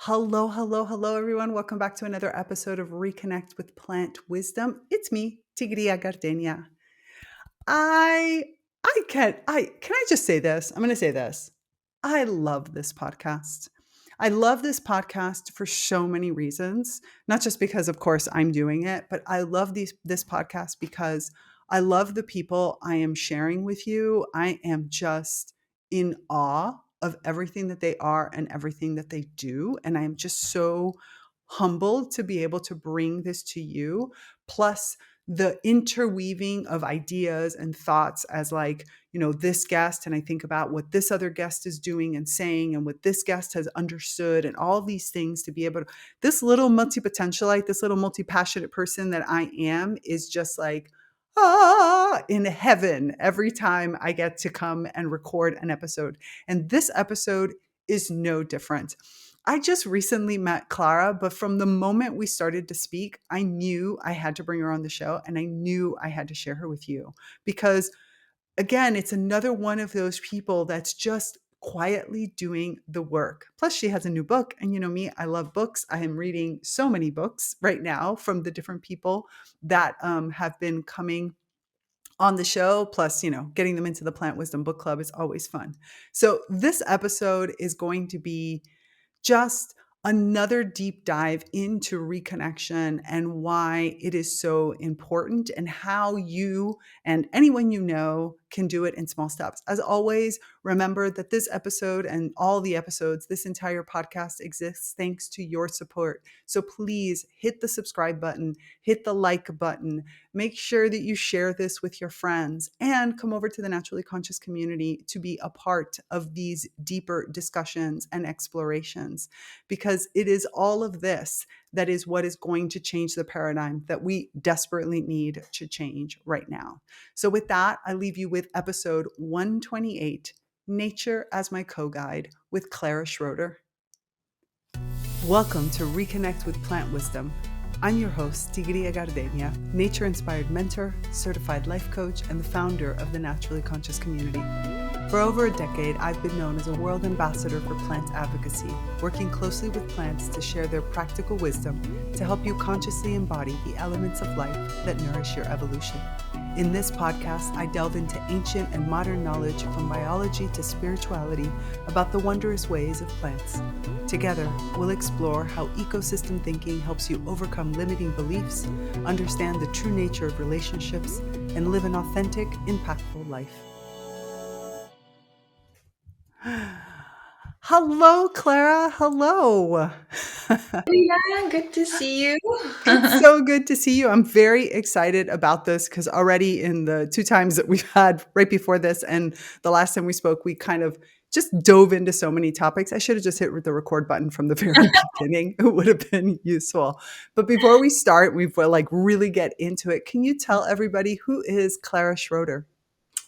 Hello, hello, hello, everyone. Welcome back to another episode of Reconnect with Plant Wisdom. It's me, Tigria Gardenia. I can I just say this? I'm going to say this. I love this podcast. I love this podcast for so many reasons, not just because of course I'm doing it, but I love this podcast because I love the people I am sharing with you. I am just in awe of everything that they are and everything that they do, and I am just so humbled to be able to bring this to you. Plus the interweaving of ideas and thoughts as this guest, and I think about what this other guest is doing and saying and what this guest has understood and all these things to be able to, this little multi-potentialite, this little multi-passionate person that I am is just like, in heaven every time I get to come and record an episode. And this episode is no different. I just recently met Clara, but from the moment we started to speak, I knew I had to bring her on the show and I knew I had to share her with you because, again, it's another one of those people that's just quietly doing the work. Plus, she has a new book. And you know me, I love books. I am reading so many books right now from the different people that have been coming on the show. Plus, getting them into the Plant Wisdom Book Club is always fun. So this episode is going to be just another deep dive into reconnection and why it is so important and how you and anyone you know can do it in small steps. As always, remember that this episode and all the episodes, this entire podcast exists thanks to your support. So please hit the subscribe button, hit the like button, make sure that you share this with your friends, and come over to the Naturally Conscious community to be a part of these deeper discussions and explorations, because it is all of this that is what is going to change the paradigm that we desperately need to change right now. So with that, I leave you with episode 128, Nature as My Co-Guide with Clara Schroeder. Welcome to Reconnect with Plant Wisdom. I'm your host, Tigria Gardenia, nature-inspired mentor, certified life coach, and the founder of the Naturally Conscious community. For over a decade, I've been known as a world ambassador for plant advocacy, working closely with plants to share their practical wisdom to help you consciously embody the elements of life that nourish your evolution. In this podcast, I delve into ancient and modern knowledge from biology to spirituality about the wondrous ways of plants. Together, we'll explore how ecosystem thinking helps you overcome limiting beliefs, understand the true nature of relationships, and live an authentic, impactful life. Hello, Clara. Hello. Yeah, good to see you. It's so good to see you. I'm very excited about this because already in the two times that we've had right before this and the last time we spoke, we kind of just dove into so many topics. I should have just hit the record button from the very beginning. It would have been useful. But before we start, we really get into it. Can you tell everybody who is Clara Schroeder?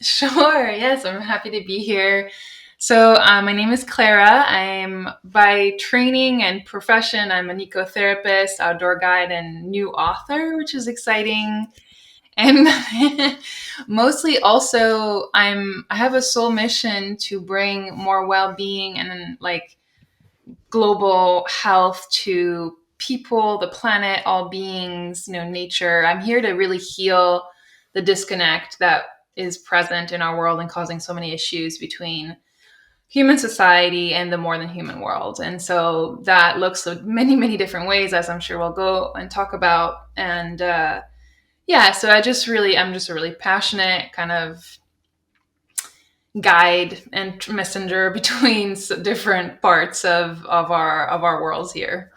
Sure. Yes, I'm happy to be here. So my name is Clara. I'm by training and profession, I'm an ecotherapist, outdoor guide, and new author, which is exciting. And mostly also I have a soul mission to bring more well-being and global health to people, the planet, all beings, nature. I'm here to really heal the disconnect that is present in our world and causing so many issues between human society and the more than human world. And so that looks many, many different ways, as I'm sure we'll go and talk about. And so I'm just a really passionate kind of guide and messenger between different parts of our worlds here.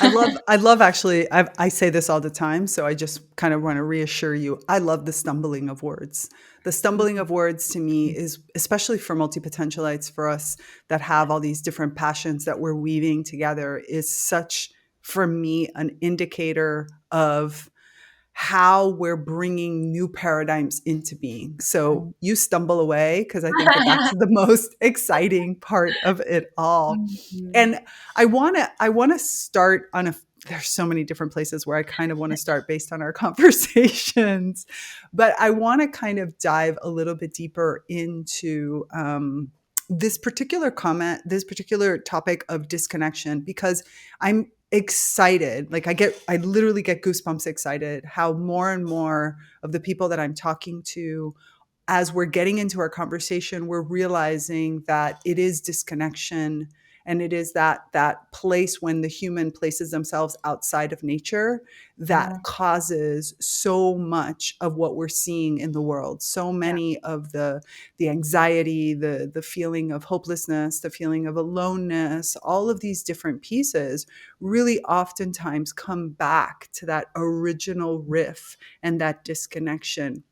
I love actually, I say this all the time, so I just kind of want to reassure you. I love the stumbling of words. The stumbling of words to me is, especially for multi-potentialites, for us that have all these different passions that we're weaving together, is such, for me, an indicator of how we're bringing new paradigms into being. So you stumble away because I think that's the most exciting part of it all. And I want to start on there's so many different places where I kind of want to start based on our conversations, but I want to kind of dive a little bit deeper into this particular comment, this particular topic of disconnection, because I'm excited. Like I literally get goosebumps excited how more and more of the people that I'm talking to, as we're getting into our conversation, we're realizing that it is disconnection, and it is that place when the human places themselves outside of nature that Yeah. causes so much of what we're seeing in the world. So Yeah. many of the anxiety, the feeling of hopelessness, the feeling of aloneness, all of these different pieces really oftentimes come back to that original riff and that disconnection.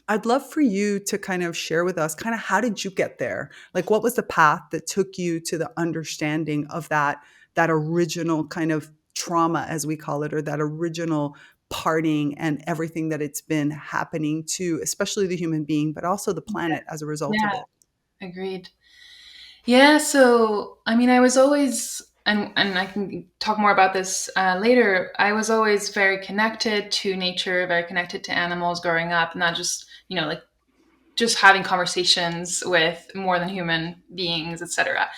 I'd love for you to kind of share with us kind of how did you get there? Like what was the path that took you to the understanding of that original kind of trauma, as we call it, or that original parting and everything that it's been happening to especially the human being, but also the Yeah. planet as a result of Yeah. it? Agreed. Yeah, so I mean, I was always, and I can talk more about this later. I was always very connected to nature, very connected to animals growing up, not just like just having conversations with more than human beings, etc.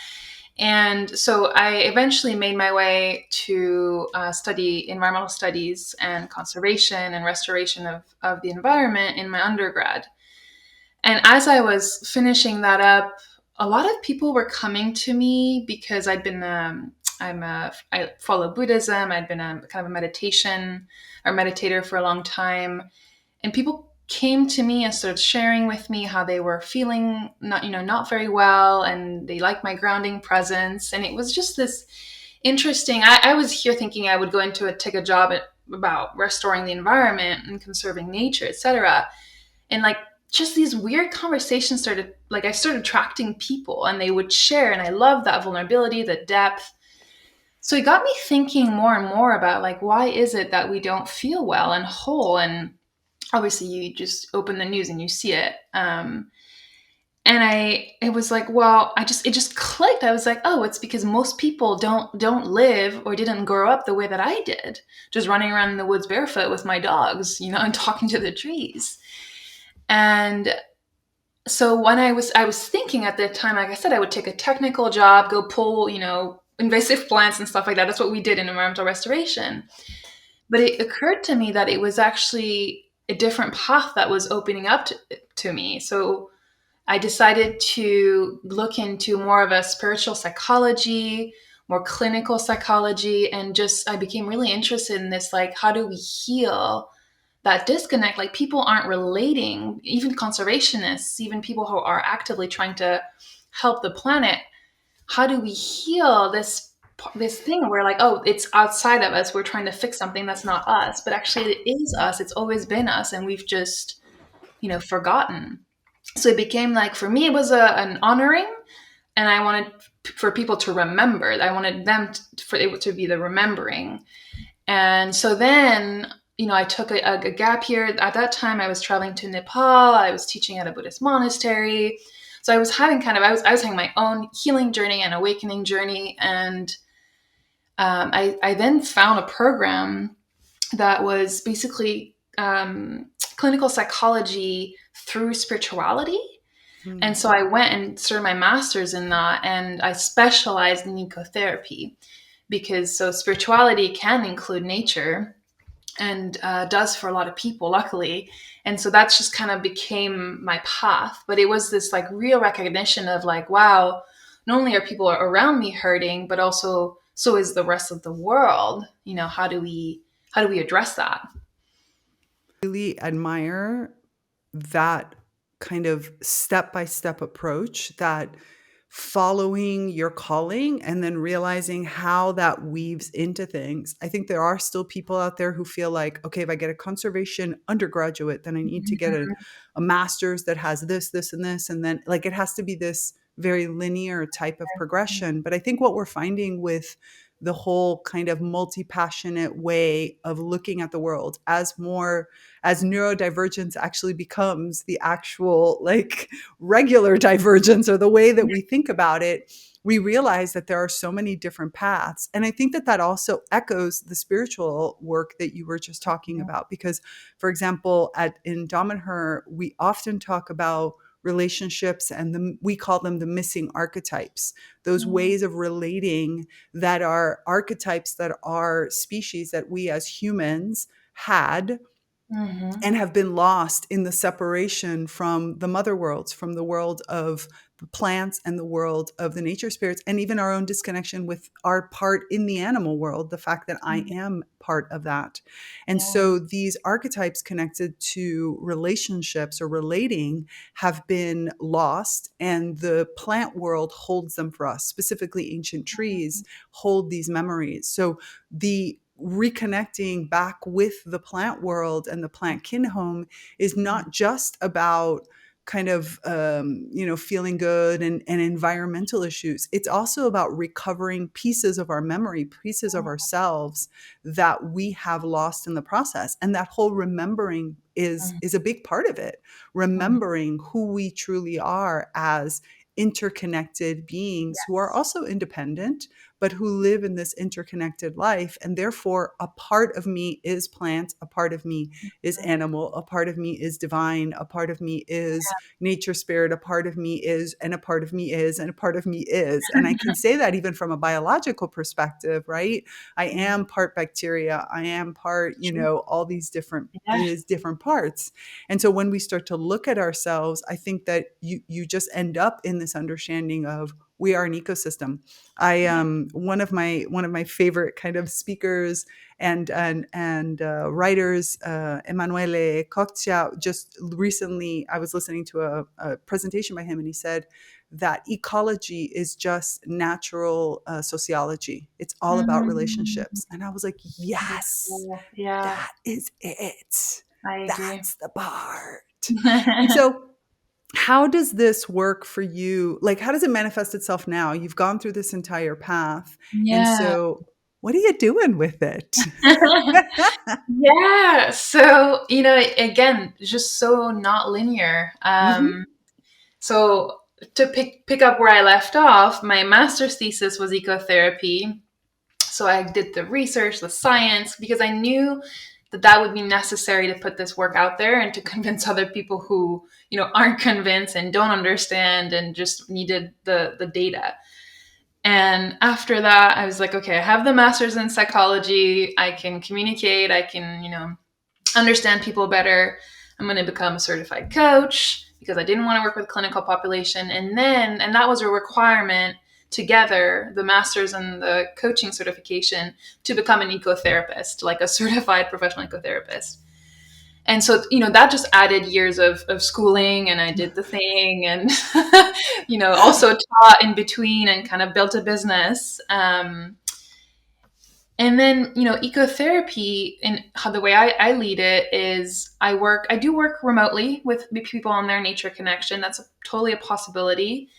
And so I eventually made my way to study environmental studies and conservation and restoration of the environment in my undergrad. And as I was finishing that up, a lot of people were coming to me because I follow Buddhism. I'd been a kind of a meditation or meditator for a long time, and people came to me and started sharing with me how they were feeling not very well, and they liked my grounding presence. And it was just this interesting. I was here thinking I would go into take a job about restoring the environment and conserving nature, etc. And like just these weird conversations started, like I started attracting people and they would share, and I loved that vulnerability, the depth. So it got me thinking more and more about like why is it that we don't feel well and whole. And obviously you just open the news and you see it. And it was like, well, it just clicked. I was like, oh, it's because most people don't live or didn't grow up the way that I did, just running around in the woods barefoot with my dogs, and talking to the trees. And so when I was thinking at the time, like I said, I would take a technical job, go pull, invasive plants and stuff like that. That's what we did in environmental restoration. But it occurred to me that it was actually a different path that was opening up to me. So I decided to look into more of a spiritual psychology, more clinical psychology, and just I became really interested in this, like, how do we heal that disconnect? Like, people aren't relating, even conservationists, even people who are actively trying to help the planet. How do we heal this thing where, like, oh, it's outside of us, we're trying to fix something that's not us, but actually it is us, it's always been us, and we've just forgotten. So it became like, for me, it was an honoring, and I wanted for people to remember. I wanted them for it to be the remembering. And so then, I took a gap year. At that time, I was traveling to Nepal. I was teaching at a Buddhist monastery. So I was having I was having my own healing journey and awakening journey. And I then found a program that was basically clinical psychology through spirituality. Hmm. And so I went and started my master's in that, and I specialized in ecotherapy because so spirituality can include nature, and does for a lot of people, luckily. And so that's just kind of became my path. But it was this like real recognition of like, wow, not only are people around me hurting, but also so is the rest of the world. How do we address that? Really admire that kind of step-by-step approach, that following your calling and then realizing how that weaves into things. I think there are still people out there who feel like, okay, if I get a conservation undergraduate, then I need to get a master's that has this, this, and this. And then like it has to be this very linear type of progression. But I think what we're finding with the whole kind of multi-passionate way of looking at the world as neurodivergence actually becomes the actual like regular divergence or the way that we think about it, we realize that there are so many different paths. And I think that that also echoes the spiritual work that you were just talking about. Because, for example, in Dom and Her, we often talk about relationships, and we call them the missing archetypes, those ways of relating that are archetypes, that are species that we as humans had Mm-hmm. and have been lost in the separation from the mother worlds, from the world of the plants and the world of the nature spirits, and even our own disconnection with our part in the animal world, the fact that I am part of that. And Yeah. so these archetypes connected to relationships or relating have been lost, and the plant world holds them for us. Specifically, ancient trees hold these memories. So the reconnecting back with the plant world and the plant kin home is not just about kind of feeling good and environmental issues. It's also about recovering pieces of our memory, pieces of ourselves that we have lost in the process. And that whole remembering is a big part of it. Remembering who we truly are as interconnected beings who are also independent, but who live in this interconnected life. And therefore, a part of me is plant, a part of me is animal, a part of me is divine, a part of me is nature spirit, a part of me is, and a part of me is, and a part of me is. And I can say that even from a biological perspective, right? I am part bacteria, I am part, all these different parts. And so when we start to look at ourselves, I think that you just end up in this understanding of we are an ecosystem. One of my favorite kind of speakers and writers, Emanuele Coccia, just recently I was listening to a presentation by him, and he said that ecology is just natural sociology. It's all about relationships. And I was like, yes, Yeah, that is it. I agree. That's the part. And so how does this work for you? Like, how does it manifest itself now? You've gone through this entire path. And Yeah. so what are you doing with it? Yeah. So, again, just so not linear. Mm-hmm. So to pick up where I left off, my master's thesis was ecotherapy. So I did the research, the science, because I knew that would be necessary to put this work out there and to convince other people who, aren't convinced and don't understand and just needed the data. And after that, I was like, okay, I have the master's in psychology. I can communicate. I can, understand people better. I'm going to become a certified coach because I didn't want to work with clinical population. And that was a requirement together, the master's and the coaching certification, to become an ecotherapist, like a certified professional ecotherapist. And so, that just added years of schooling, and I did the thing, and, also taught in between and kind of built a business. And then, ecotherapy, and how the way I lead it is I do work remotely with people on their nature connection. That's totally a possibility,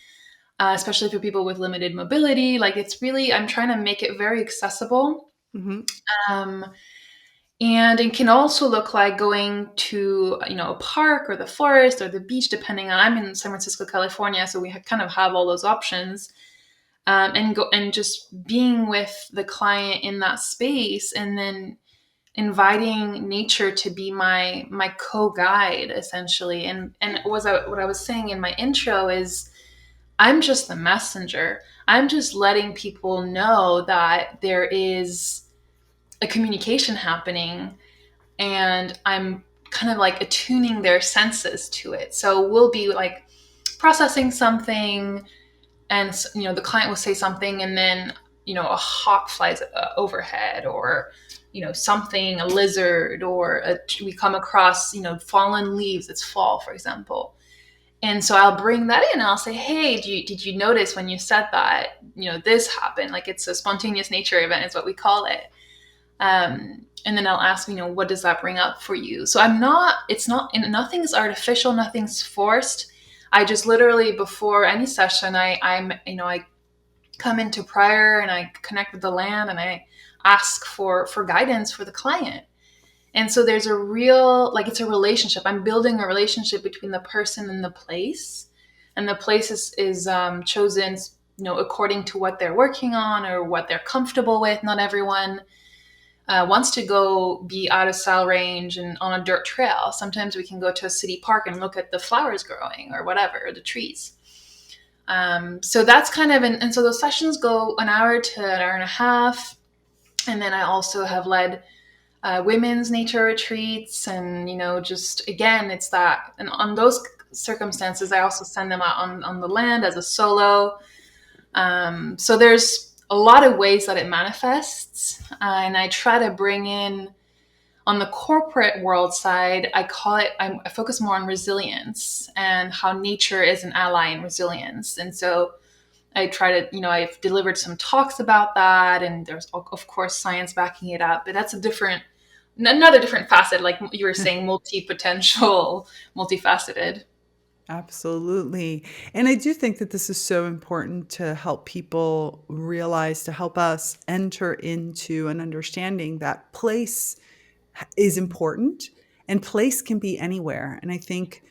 especially for people with limited mobility. Like, it's really, I'm trying to make it very accessible. Mm-hmm. Um, and it can also look like going to, a park or the forest or the beach, depending on, I'm in San Francisco, California, so we kind of have all those options. And go and just being with the client in that space, and then inviting nature to be my co-guide, essentially. And what I was saying in my intro is, I'm just the messenger. I'm just letting people know that there is a communication happening, and I'm kind of like attuning their senses to it. So we'll be like processing something, and the client will say something, and then a hawk flies overhead, or something, a lizard, or we come across fallen leaves. It's fall, for example. And so I'll bring that in, and I'll say, hey, did you notice when you said that this happened? Like, it's a spontaneous nature event is what we call it. And then I'll ask, what does that bring up for you? So nothing's artificial, nothing's forced. I just literally, before any session, I come into prayer, and I connect with the land, and I ask for guidance for the client. And so there's a real, like, it's a relationship. I'm building a relationship between the person and the place. And the place is chosen, according to what they're working on or what they're comfortable with. Not everyone wants to go be out of cell range and on a dirt trail. Sometimes we can go to a city park and look at the flowers growing or whatever, or the trees. So that's kind of, and so those sessions go an hour to an hour and a half. And then I also have led women's nature retreats, and just again, it's that, and on those circumstances, I also send them out on the land as a solo. So there's a lot of ways that it manifests, and I try to bring in on the corporate world side. I focus more on resilience and how nature is an ally in resilience, and so I try to, I've delivered some talks about that, and there's of course science backing it up, but that's another different facet, like you were saying, multi-potential, multifaceted. Absolutely. And I do think that this is so important to help people realize, to help us enter into an understanding that place is important, and place can be anywhere. And I think,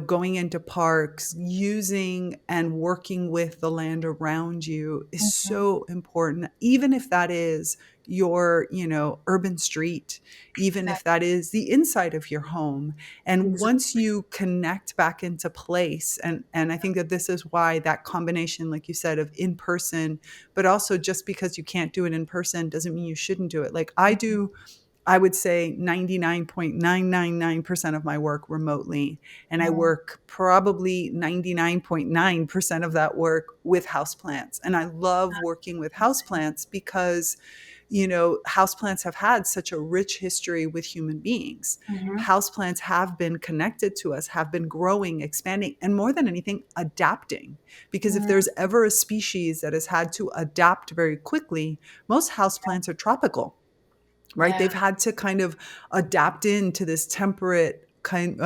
going into parks, using and working with the land around you is Mhm. so important, even if that is your, urban street, even if that is the inside of your home. And once Exactly. you connect back into place, and I think that this is why that combination, like you said, of in person, but also just because you can't do it in person doesn't mean you shouldn't do it. Like I do, I would say 99.999% of my work remotely. And I Mhm. work probably 99.9% of that work with houseplants. And I love working with houseplants because, houseplants have had such a rich history with human beings. Mhm. Houseplants have been connected to us, have been growing, expanding, and more than anything, adapting. Because if Mhm. there's ever a species that has had to adapt very quickly, most houseplants are tropical, right? Yeah. They've had to kind of adapt into this temperate kind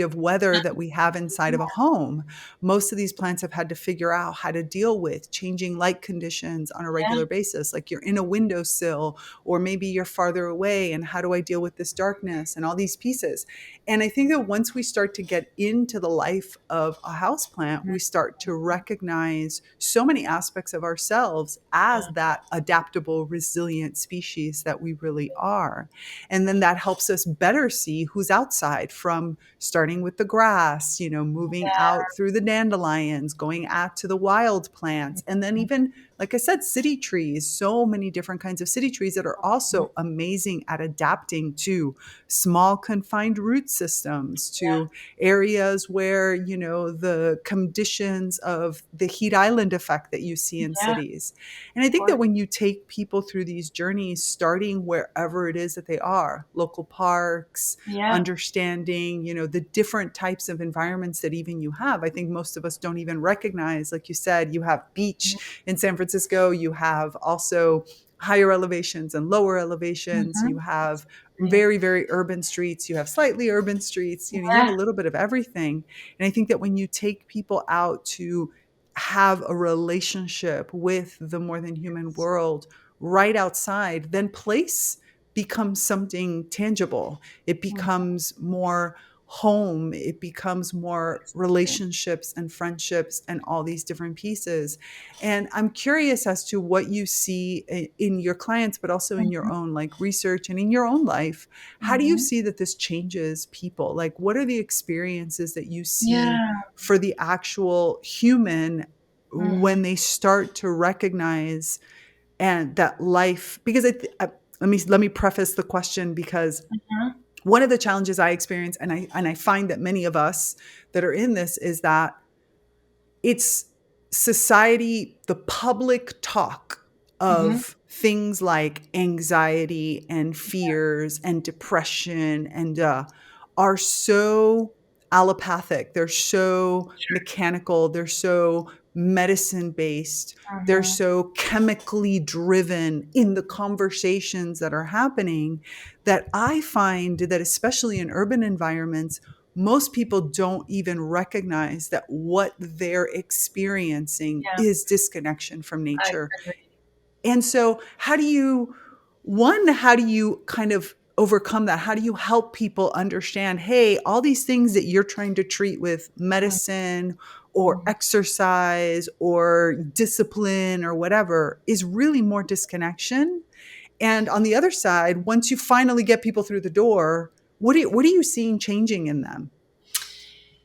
of weather that we have inside of a home. Most of these plants have had to figure out how to deal with changing light conditions on a Yeah. regular basis. Like you're in a windowsill, or maybe you're farther away, and how do I deal with this darkness and all these pieces? And I think that once we start to get into the life of a houseplant, we start to recognize so many aspects of ourselves as that adaptable, resilient species that we really are. And then that helps us better see who's outside, from starting with the grass, moving Yeah. out through the dandelions, going out to the wild plants, and then even, like I said, city trees, so many different kinds of city trees that are also amazing at adapting to small confined root systems, Yeah. to areas where, the conditions of the heat island effect that you see in Yeah. cities. And I Of think that course. when you take people through these journeys, starting wherever it is that they are, local parks, Yeah. understanding, the different types of environments that even you have. I think most of us don't even recognize, like you said, you have beach in San Francisco, you have also higher elevations and lower elevations, you Mhm. have Yeah. very, very urban streets, you have slightly urban streets, you have Yeah. a little bit of everything. And I think that when you take people out to have a relationship with the more than human world right outside, then place becomes something tangible. It Mhm. becomes more home. It becomes more relationships and friendships and all these different pieces. And I'm curious as to what you see in your clients, but also in your Mhm. own like research and in your own life. How do you Mhm. see that this changes people? Like, what are the experiences that you see Yeah. for the actual human Mhm. when they start to recognize and that life? Because let me preface the question, because Mhm. one of the challenges I experience, and I find that many of us that are in this, is that it's society, the public talk Mhm. of things like anxiety and fears and depression and are so allopathic. They're so mechanical. They're so medicine based. They're Mhm. so chemically driven in the conversations that are happening, that I find that, especially in urban environments, most people don't even recognize that what they're experiencing Yeah. is disconnection from I nature. agree. And so, how do you kind of overcome that? How do you help people understand, hey, all these things that you're trying to treat with medicine or Mhm. exercise or discipline or whatever is really more disconnection? And on the other side, once you finally get people through the door, what are you seeing changing in them?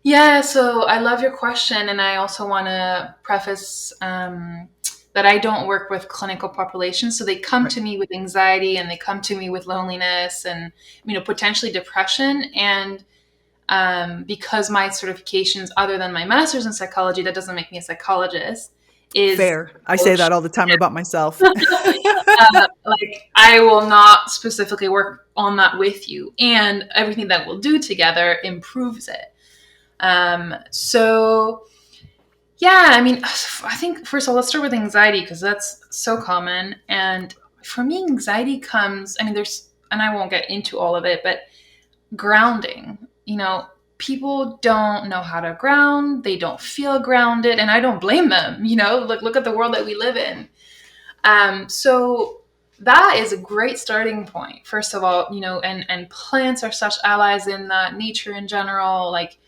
Yeah, so I love your question, and I also want to preface that I don't work with clinical populations. So they come Right. to me with anxiety, and they come to me with loneliness, and potentially depression. And because my certifications, other than my master's in psychology, that doesn't make me a psychologist, is Fair. I say coach. that all the time about myself. Like I will not specifically work on that with you, and everything that we'll do together improves it. So yeah, I think first of all, let's start with anxiety because that's so common. And for me, anxiety comes, there's, and I won't get into all of it, but grounding, people don't know how to ground. They don't feel grounded. And I don't blame them, look at the world that we live in. So that is a great starting point. First of all, and plants are such allies in that, nature in general, like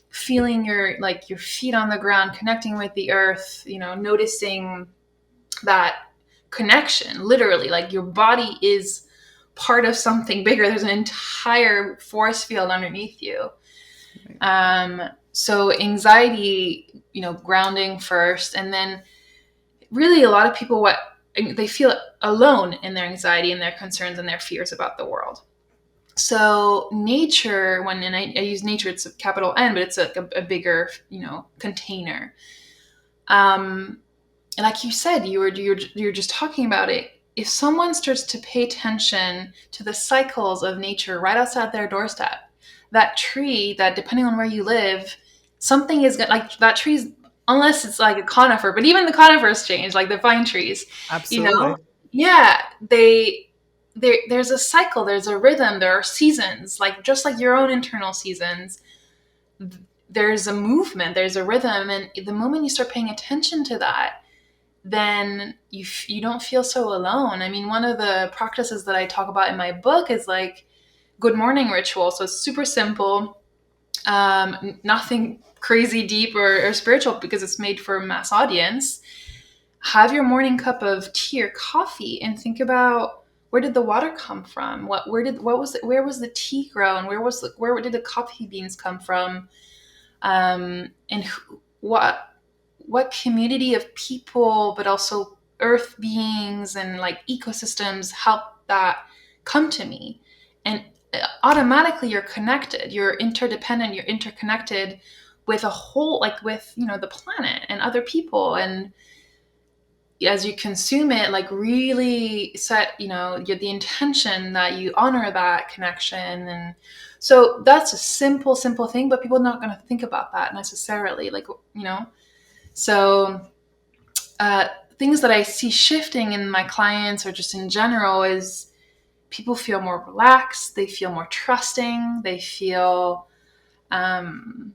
feeling your feet on the ground, connecting with the earth, noticing that connection, literally, like your body is part of something bigger. There's an entire force field underneath you. Right. So anxiety, grounding first, and then really a lot of people, what they feel alone in their anxiety and their concerns and their fears about the world. So nature, and I use nature, it's a capital N, but it's a bigger, container. Um, and like you said, you're just talking about it. If someone starts to pay attention to the cycles of nature right outside their doorstep, that tree, that depending on where you live, something is like that tree's, unless it's like a conifer, but even the conifers change, like the pine trees, you know, Absolutely. yeah, there's a cycle, there's a rhythm, there are seasons, like just like your own internal seasons. There's a movement, there's a rhythm, and the moment you start paying attention to that, then you don't feel so alone. One of the practices that I talk about in my book is like good morning ritual. So it's super simple, nothing crazy deep or spiritual because it's made for a mass audience. Have your morning cup of tea or coffee and think about, where did the water come from? Where was the tea grown? Where did the coffee beans come from? And what community of people, but also earth beings and like ecosystems help that come to me? And automatically you're connected, you're interdependent, you're interconnected with a whole, like with, the planet and other people. And as you consume it, like really set, the intention that you honor that connection. And so that's a simple thing, but people are not going to think about that necessarily. Like, so uh, things that I see shifting in my clients or just in general is people feel more relaxed, they feel more trusting, they feel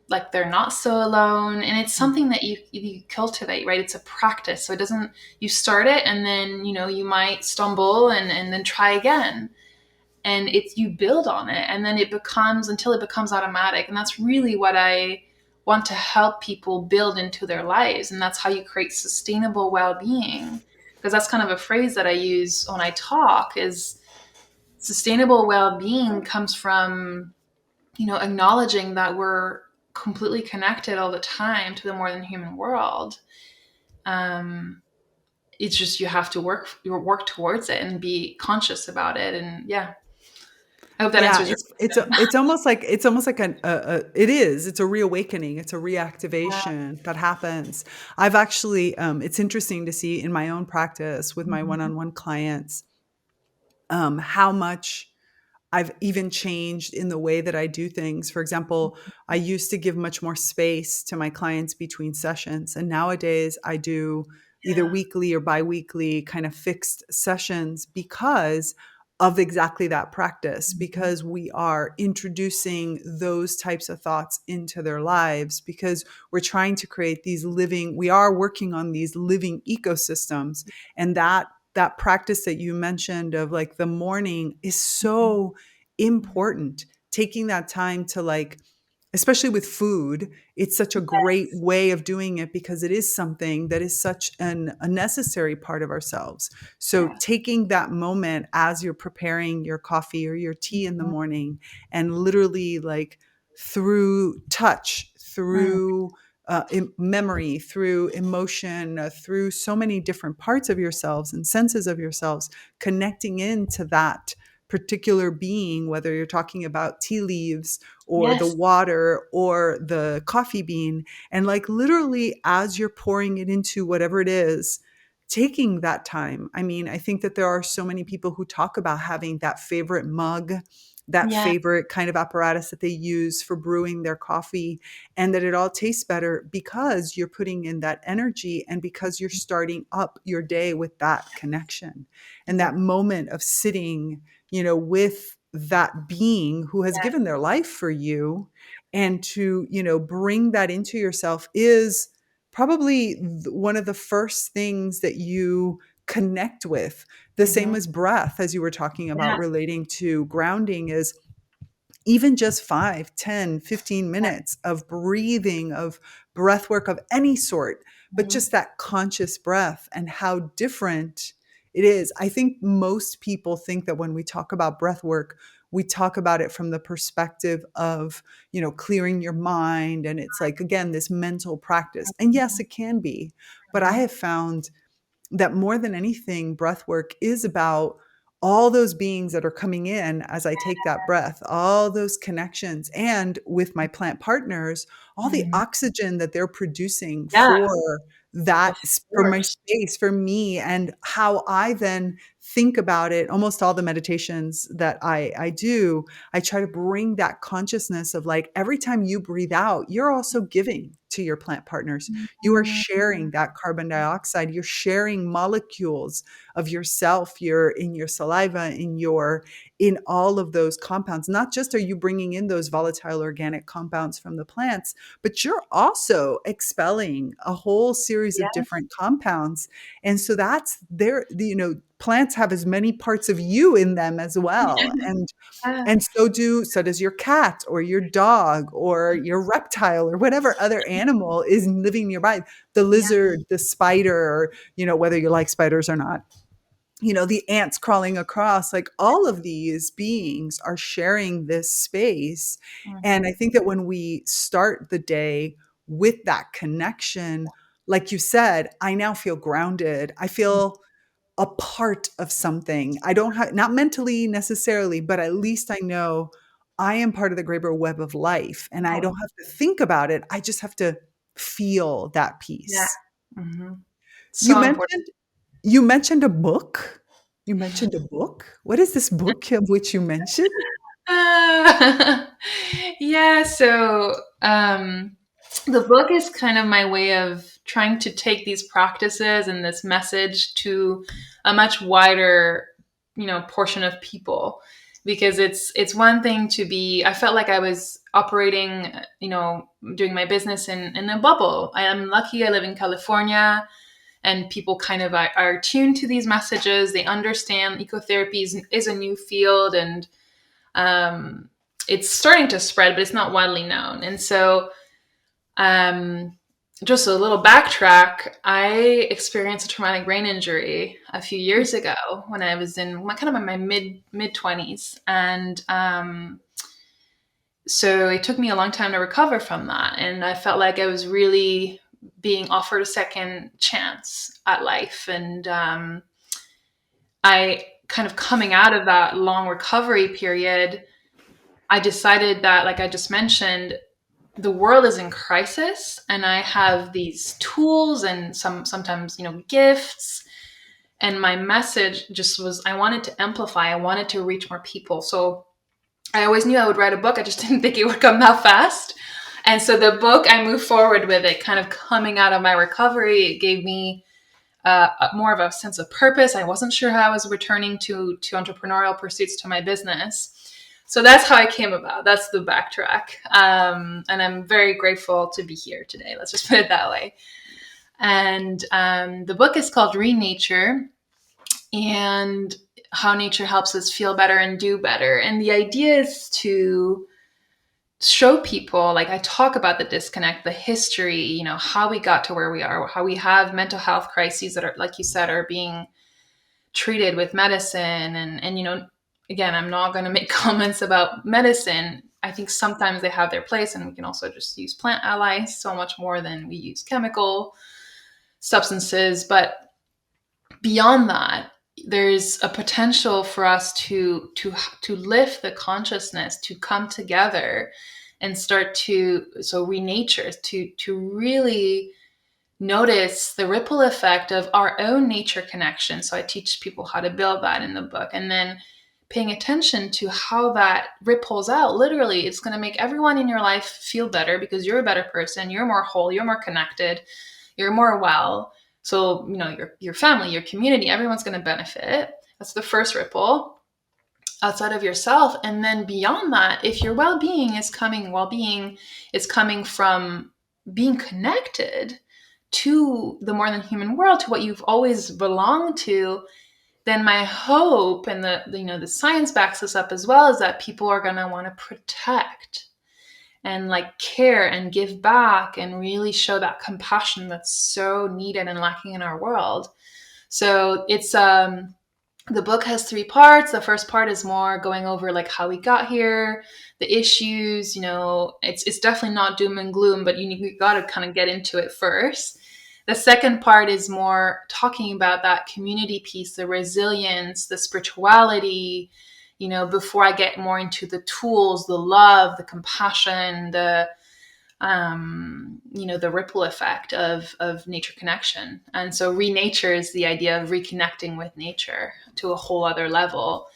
like they're not so alone. And it's something that you cultivate, right? It's a practice. So it doesn't, you start it and then, you might stumble and then try again. And it's, you build on it and then it becomes, until it becomes automatic. And that's really what I want to help people build into their lives. And that's how you create sustainable well-being. Because that's kind of a phrase that I use when I talk, is sustainable well-being comes from, acknowledging that we're completely connected all the time to the more than human world. Um, it's just, you have to work towards it and be conscious about it. And yeah, I hope that Yeah, answers your question. it's almost like it's a reawakening, it's a Yeah. reactivation that happens. I've actually it's interesting to see in my own practice with my Mhm. one-on-one clients, how much I've even changed in the way that I do things. For example, I used to give much more space to my clients between sessions. And nowadays I do either Yeah. weekly or biweekly kind of fixed sessions because of exactly that practice, Mhm. because we are introducing those types of thoughts into their lives, because we're trying to create we are working on these living ecosystems. And that practice that you mentioned of like the morning is so important. Taking that time to like especially with food, it's such a great Yes. way of doing it because it is something that is such a necessary part of ourselves. So Yeah. taking that moment as you're preparing your coffee or your tea in the Mhm. morning, and literally like through touch, Mm. through memory, through emotion, through so many different parts of yourselves and senses of yourselves, connecting into that particular being, whether you're talking about tea leaves or the Yes. water or the coffee bean. And like literally, as you're pouring it into whatever it is, taking that time. I mean, I think that there are so many people who talk about having that favorite mug, that Yeah. favorite kind of apparatus that they use for brewing their coffee, and that it all tastes better because you're putting in that energy and because you're starting up your day with that connection and Yeah. that moment of sitting, with that being who has Yeah. given their life for you, and to, bring that into yourself is probably one of the first things that you connect with. The same Mhm. as breath, as you were talking about Yeah. relating to grounding, is even just 5, 10, 15 minutes of breathing, of breath work of any sort, but Mhm. just that conscious breath and how different it is. I think most people think that when we talk about breath work, we talk about it from the perspective of, clearing your mind. And it's like, again, this mental practice. And yes, it can be. But I Mhm. have found that more than anything, breath work is about all those beings that are coming in as I take that breath, all those connections, and with my plant partners, all the Mhm. oxygen that they're producing Yeah. for Of for my course. space, for me, and how I then think about it. Almost all the meditations that I do, I try to bring that consciousness of like every time you breathe out, you're also giving to your plant partners. You are sharing Mhm. that carbon dioxide. You're sharing molecules of yourself. You're in your saliva, in all of those compounds. Not just are you bringing in those volatile organic compounds from the plants, but you're also expelling a whole series of Yeah. different compounds. And so that's there, plants have as many parts of you in them as well. Yeah. And so does your cat or your dog or your reptile or whatever other animal is living nearby. The Yeah. lizard, the spider, or, whether you like spiders or not, the ants crawling across, like all of these beings are sharing this space. And I Mhm. think that when we start the day with that connection, like you said, I now feel grounded. I feel a part of something. I don't have, not mentally necessarily, but at least I know I am part of the greater web of life and I Oh, don't have to think about it. I just have to feel that yeah. peace. Mhm. You So important. mentioned you mentioned a book. You mentioned a book. What is this book of which you mentioned? Uh, yeah, so the book is kind of my way of trying to take these practices and this message to a much wider, portion of people. Because it's one thing to be. I felt like I was operating, doing my business in a bubble. I am lucky. I live in California, and people kind of are tuned to these messages. They understand ecotherapy is a new field, and um, it's starting to spread, but it's not widely known. And so, um, just a little backtrack, I experienced a traumatic brain injury a few years ago when I was in kind of in my mid 20s, and so it took me a long time to recover from that. And I felt like I was really being offered a second chance at life, and I kind of coming out of that long recovery period, I decided that, like I just mentioned, the world is in crisis, and I have these tools and sometimes gifts, and my message just was I wanted to amplify. I wanted to reach more people. So I always knew I would write a book. I just didn't think it would come that fast. And so the book, I moved forward with it, kind of coming out of my recovery. It gave me more of a sense of purpose. I wasn't sure how I was returning to entrepreneurial pursuits, to my business. So that's how I came about. That's the backtrack. And I'm very grateful to be here today. Let's just put it that way. And the book is called Renature, and how nature helps us feel better and do better. And the idea is to show people, like I talk about the disconnect, the history, how we got to where we are, how we have mental health crises that are, like you said, are being treated with medicine. And again, I'm not going to make comments about medicine. I think sometimes they have their place, and we can also just use plant allies so much more than we use chemical substances. But beyond that, there's a potential for us to lift the consciousness, to come together and start to renature, to really notice the ripple effect of our own nature connection. So I teach people how to build that in the book, and then paying attention to how that ripples out. Literally, it's going to make everyone in your life feel better because you're a better person, you're more whole, you're more connected, you're more well. So, your family, your community, everyone's going to benefit. That's the first ripple outside of yourself. And then beyond that, if your well-being is coming from being connected to the more than human world, to what you've always belonged to, then my hope, and the science backs this up as well, is that people are going to want to protect and like care and give back and really show that compassion that's so needed and lacking in our world. So it's the book has 3 parts. The first part is more going over like how we got here, the issues. It's definitely not doom and gloom, but you got to kind of get into it first. The second part is more talking about that community piece, the resilience, the spirituality, before I get more into the tools, the love, the compassion, the ripple effect of nature connection. And so renature is the idea of reconnecting with nature to a whole other level.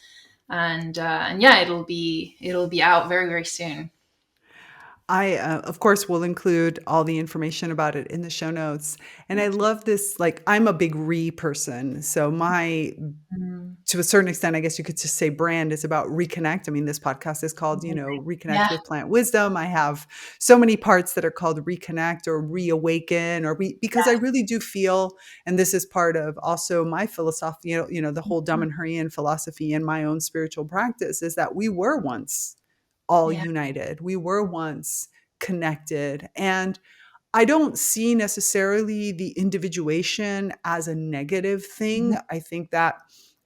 And yeah, it'll be out very, very soon. I, of course, will include all the information about it in the show notes. And I love this, like, I'm a big person. So Mm. to a certain extent, I guess you could just say brand is about reconnect. I mean, this podcast is called, Reconnect Yeah, with Plant Wisdom. I have so many parts that are called reconnect or reawaken because I really do feel, and this is part of also my philosophy, the whole Dhamma philosophy and my own spiritual practice is that we were once all yeah, united. We were once connected. And I don't see necessarily the individuation as a negative thing. I think that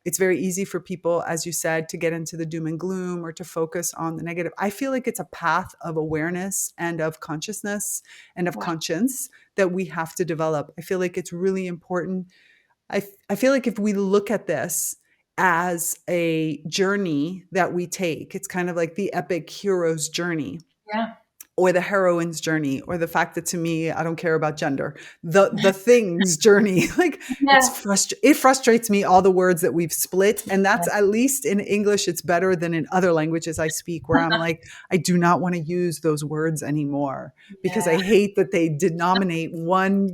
it's very easy for people, as you said, to get into the doom and gloom or to focus on the negative. I feel like it's a path of awareness and of consciousness and of wow, conscience that we have to develop. I feel like it's really important. I feel like if we look at this as a journey that we take, it's kind of like the epic hero's journey yeah, or the heroine's journey, or the fact that to me, I don't care about gender, the thing's journey. Like yeah, it frustrates me, all the words that we've split. And that's, at least in English, it's better than in other languages I speak, where I'm like, I do not want to use those words anymore because I yeah, hate that they denominate one,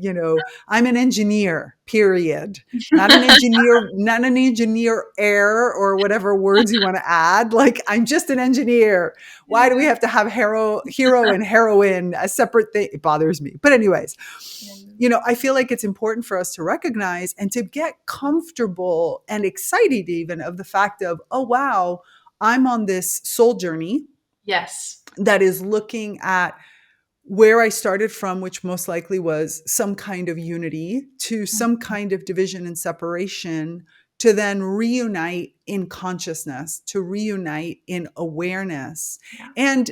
I'm an engineer, period. Not an engineer air or whatever words you want to add. Like, I'm just an engineer. Why do we have to have hero and heroine as separate thing? It bothers me. But anyways, yeah. I feel like it's important for us to recognize and to get comfortable and excited even of the fact of, oh, wow, I'm on this soul journey Yes. that is looking at where I started from, which most likely was some kind of unity, to some kind of division and separation, to then reunite in consciousness, to reunite in awareness. Yeah. And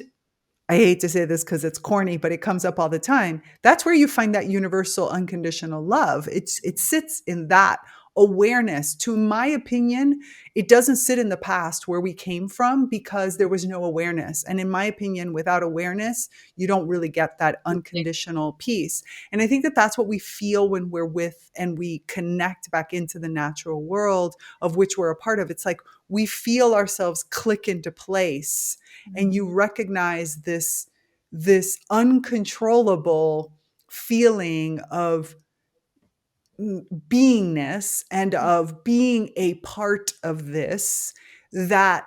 I hate to say this because it's corny, but it comes up all the time. That's where you find that universal unconditional love. It sits in that awareness. To my opinion, it doesn't sit in the past where we came from because there was no awareness. And in my opinion, without awareness, you don't really get that unconditional peace. And I think that that's what we feel when we're with and we connect back into the natural world of which we're a part of. It's like we feel ourselves click into place, and you recognize this uncontrollable feeling of beingness and of being a part of this, that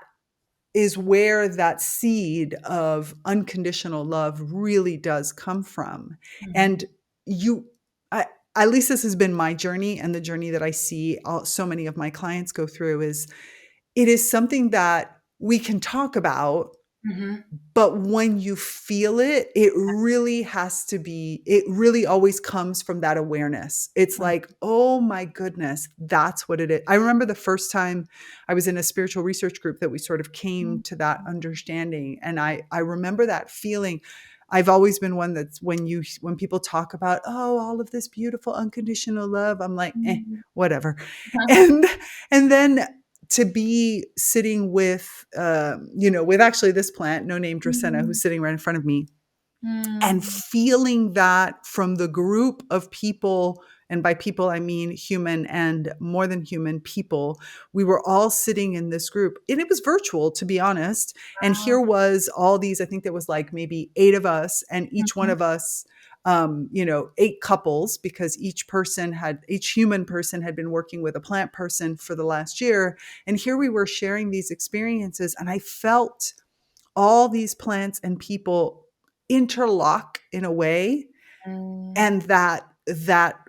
is where that seed of unconditional love really does come from. Mhm. And you I, at least this has been my journey, and the journey that I see so many of my clients go through, is it is something that we can talk about Mhm. But when you feel it, it really has to be, it really always comes from that awareness. It's Mhm. like, oh my goodness, that's what it is. I remember the first time I was in a spiritual research group that we sort of came to that understanding. And I remember that feeling. I've always been one that's when people talk about, oh, all of this beautiful unconditional love, I'm like, Mhm. whatever. And and then to be sitting with, with actually this plant, no name Dracaena, Mhm. who's sitting right in front of me, and Mm. feeling that from the group of people, and by people I mean human and more than human people, we were all sitting in this group, and it was virtual, to be honest. And Wow. here was all these, I think there was like maybe 8 of us, and each one Mhm. of us, 8 couples, because each human person had been working with a plant person for the last year. And here we were sharing these experiences, and I felt all these plants and people interlock in a way, Mm. and that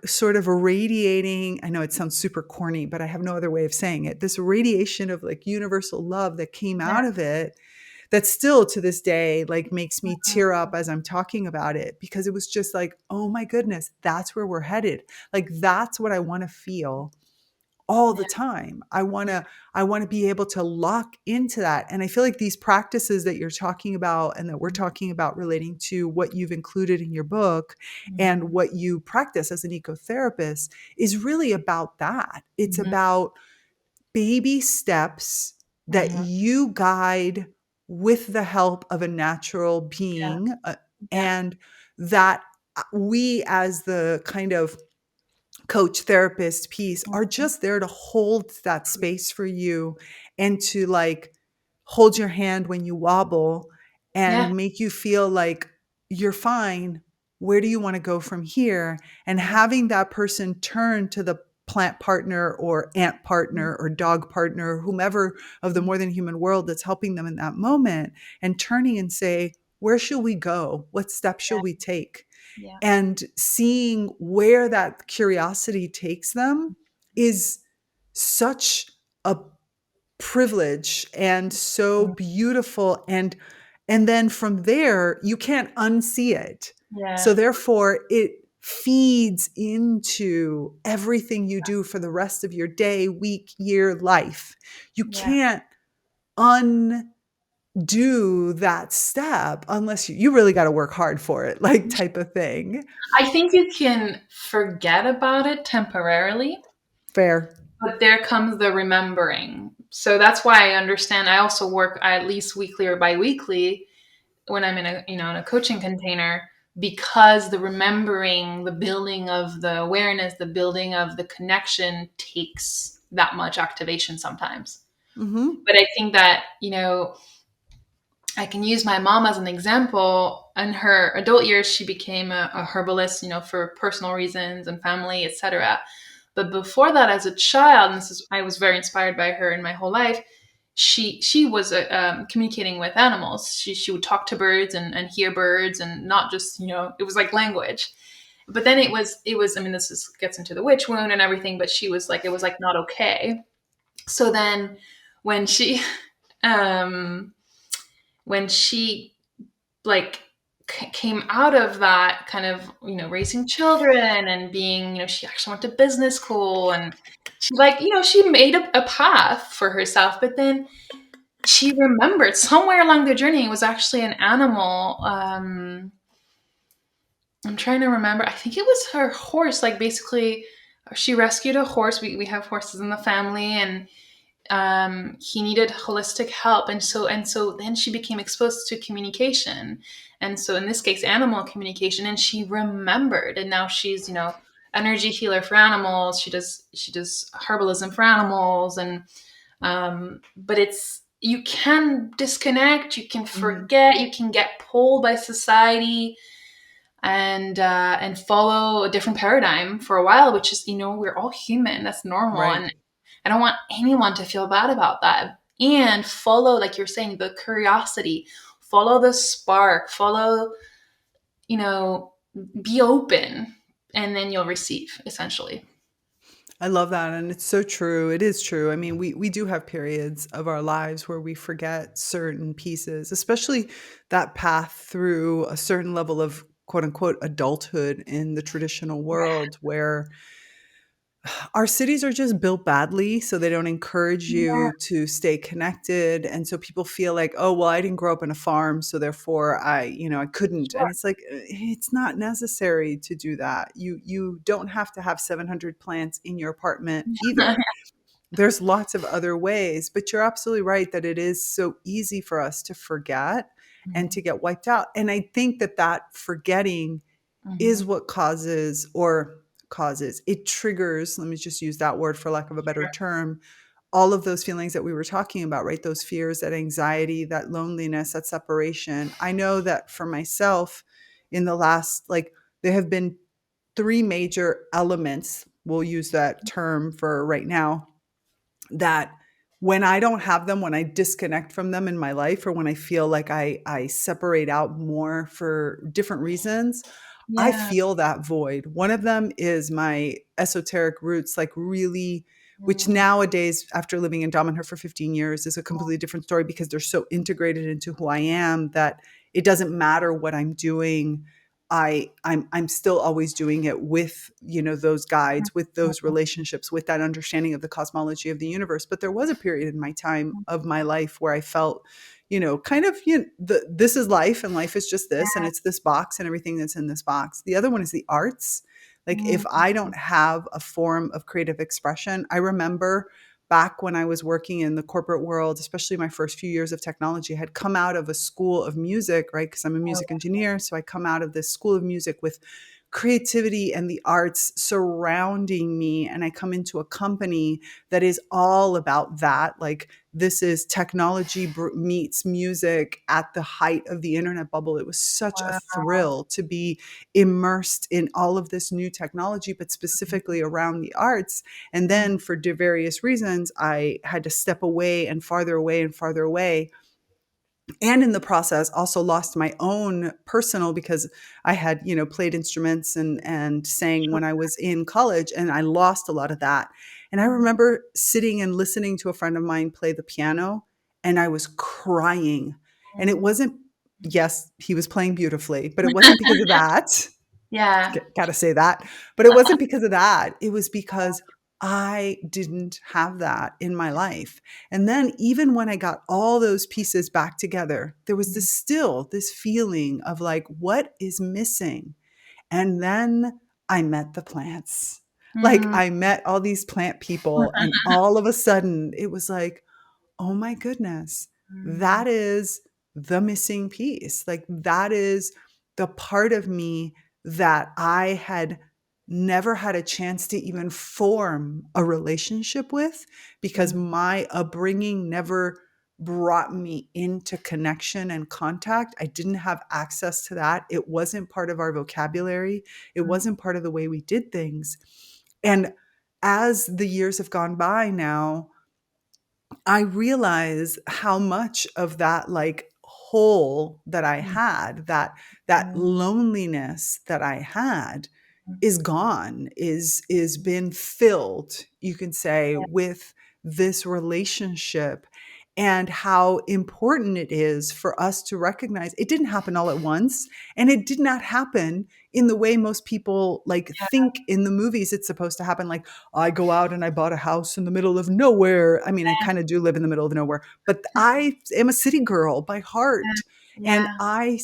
sort of irradiating, I know it sounds super corny, but I have no other way of saying it, this radiation of like universal love that came Yeah. out of it, that still to this day like makes me tear Mhm. up as I'm talking about it, because it was just like, oh my goodness, that's where we're headed. Like that's what I want to feel all Yeah. the time. I want to be able to lock into that. And I feel like these practices that you're talking about and that we're talking about relating to what you've included in your book and Mhm. what you practice as an ecotherapist is really about that. It's Mhm. about baby steps that Mhm. you guide with the help of a natural Yeah. being, Yeah. and that we as the kind of coach therapist piece are Mhm. just there to hold that space for you, and to like hold your hand when you wobble Yeah. and make you feel like you're fine. Where do you want to go from here? And Yeah. having that person turn to the plant partner or ant Mhm. partner or dog partner, whomever of the more than human world that's helping them in that moment, and turning and say, where should we go? What steps should Yeah. we take? Yeah. And seeing where that curiosity takes them is such a privilege and so Mhm. beautiful. And then from there you can't unsee it, so Yeah. therefore it feeds into everything you do for the rest of your day, week, year, life. You Yeah. can't undo that step unless you really got to work hard for it, like type of thing. I think you can forget about it temporarily, Fair. but there comes the remembering. So that's why I understand. I also work at least weekly or biweekly when I'm in a coaching container, because the remembering, the building of the awareness, the building of the connection takes that much activation sometimes. Mm-hmm. But I think that, I can use my mom as an example. In her adult years, she became a herbalist, for personal reasons and family, etc. But before that, as a child, and I was very inspired by her in my whole life. She was communicating with animals. She would talk to birds and hear birds, and not just, it was like language. But then it was. I mean, gets into the witch wound and everything. But she was like, it was like not okay. So then, when she um, when she like came out of that kind of, raising children and being, she actually went to business school, and she, like, she made a path for herself. But then she remembered somewhere along the journey, it was actually an animal. I'm trying to remember. I think it was her horse. Like, basically, she rescued a horse. We have horses in the family, and he needed holistic help, and so then she became exposed to communication, and so in this case animal communication, and she remembered, and now she's, energy healer for animals. She does herbalism for animals, and but it's, you can disconnect, you can Mm-hmm. forget, you can get pulled by society, and follow a different paradigm for a while, which is, we're all human, that's normal. Right. And I don't want anyone to feel bad about that. And follow, like you're saying, the curiosity, follow the spark, follow, you know, be open, and then you'll receive, essentially. I love that, and it's so true. It is true. I mean, we do have periods of our lives where we forget certain pieces, especially that path through a certain level of quote unquote adulthood in the traditional world where our cities are just built badly, so they don't encourage Yeah, you to stay connected, and so people feel like, "Oh, well, I didn't grow up in a farm, so therefore I couldn't." And sure. it's like, it's not necessary to do that. You don't have to have 700 plants in your apartment either. There's lots of other ways, but you're absolutely right that it is so easy for us to forget and Mhm, to get wiped out, and I think that that forgetting is mhm. what causes it triggers, let me just use that word for lack of a better Sure. term, all of those feelings that we were talking about, right? Those fears, that anxiety, that loneliness, that separation. I know that for myself, in the last, like, there have been three major elements, we'll use that term for right now, that when I don't have them, when I disconnect from them in my life, or when I feel like I separate out more for different reasons, I Yeah. feel that void. One of them is my esoteric roots, like really, which Mm. nowadays, after living in Damanhur for 15 years, is a completely different story because they're so integrated into who I am that it doesn't matter what I'm doing. I'm still always doing it with, those guides, with those relationships, with that understanding of the cosmology of the universe. But there was a period in my time of my life where I felt, kind of, this is life, and life is just this, and it's this box and everything that's in this box. The other one is the arts. Like, if I don't have a form of creative expression, I remember back when I was working in the corporate world, especially my first few years of technology, I had come out of a school of music, right? Because I'm a music engineer. So I come out of this school of music with creativity and the arts surrounding me. And I come into a company that is all about that. Like, this is technology meets music at the height of the internet bubble. It was such a Wow. thrill to be immersed in all of this new technology, but specifically around the arts. And Mhm. then for various reasons, I had to step away and farther away and farther away, and in the process also lost my own personal, because I had, played instruments and sang Sure. when I was in college, and I lost a lot of that. And I Mhm. remember sitting and listening to a friend of mine play the piano, and I was crying. And it Mm. wasn't, yes, he was playing beautifully, but it wasn't because of that. Yeah. Gotta say that. But it wasn't because of that. It was because I didn't have that in my life. And then even when I got all those pieces back together, there was Mhm. this feeling of like, what is missing? And then I met the plants. Like, Mm. I met all these plant people, and all of a sudden it was like, oh my goodness, Mm. that is the missing piece. Like, that is the part of me that I had never had a chance to even form a relationship with, because Mm. my upbringing never brought me into connection and contact. I didn't have access to that. It wasn't part of our vocabulary. It Mm. wasn't part of the way we did things. And as the years have gone by now, I realize how much of that, like, hole that I Mm. had, that Mm. loneliness that I had, Mm. is gone, is been filled, you can say, Yeah. with this relationship, and how important it is for us to recognize it didn't happen all at once, and it did not happen in the way most people, like, think in the movies it's supposed to happen. Like, I go out and I bought a house in the middle of nowhere. I mean, I kind of do live in the middle of nowhere, but I am a city girl by heart. And Yeah.